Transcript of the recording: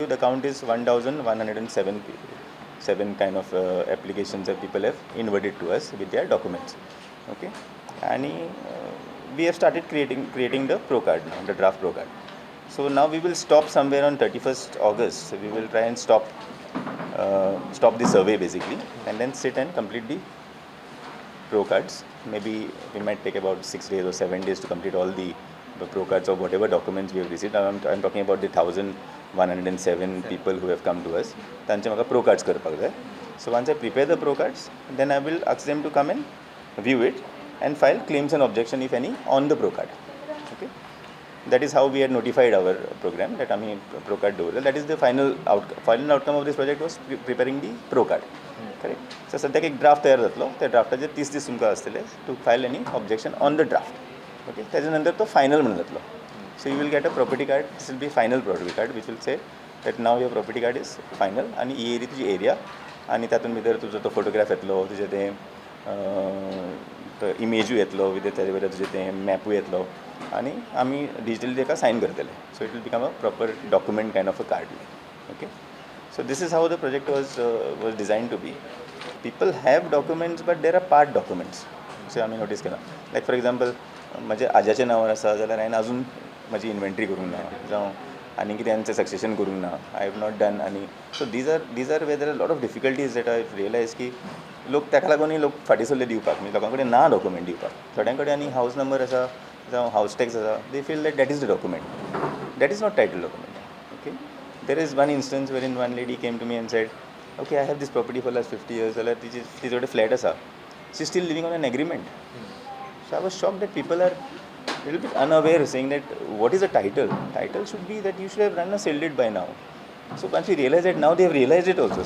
the count is 1,107 seven kind of applications that people have inverted to us with their documents. Okay, and we have started creating the pro card now, the draft pro card. So now we will stop somewhere on 31st August. So we will try and stop the survey basically, and then sit and complete the pro cards. Maybe we might take about 6 days or 7 days to complete all the pro cards of whatever documents we have received. I'm talking about the 1,107 people who have come to us. तांचे म्हाका pro cards करपाक जाय. So once I prepare the pro cards, then I will ask them to come and view it and file claims and objection if any on the pro card. Okay, that is how we had notified our program that आम्ही pro card दवरले. That is the final outcome of this project was preparing the pro card. Correct. So सद्याक एक draft तयार जातलो. त्या ड्राफ्टाचे 30 दीस तुमकां आसतले to file any objection on the draft. Okay, त्याच्या नंतर तो final म्हणून जातलो. So you will get a property card. This will be final property card which will say that now your property card is final आणि ही area तुजी area आणि तातूंत भितर तुजो तो फोटोग्राफ येतलो, तुजें तें इमेजूय येतलो, विथ ताजे भितर तुजें तें मॅपूय येतलो आनी आमी डिजिटली ताका सायन करतले. So it will become a proper document kind of a card. Okay, so this is how the project was designed to be. People have documents but there are part documents. So आमी notice केलां, like for example म्हजे आज्याच्या नांवार आसा जाल्यार हांवें अजून म्हजी inventory करूंक ना, जावं आनी कितें हांचें सक्सेशन करूंक ना, आय हॅव नॉट डन आनी. So these are where there are lot of difficulties that I realise की लोक ताका लागून लोक फाटीं सरले दिवपाक, म्हणजे लोकां कडेन ना डॉक्युमेंट दिवपाक. थोड्यां कडेन आनी हावस नंबर आसा जावं हावस टॅक्स आसा, they feel that is the document. That is not title document. Okay, there is one instance where in one lady came to me and said, okay I have this property for last 50 years, जाल्यार तिचे कडेन flat आसा, she still living on an agreement. So I was shocked that people are a little bit unaware, saying that what is a title? Title should be that you should have run a sale deed by now. So once we realized that, now they have realized it also.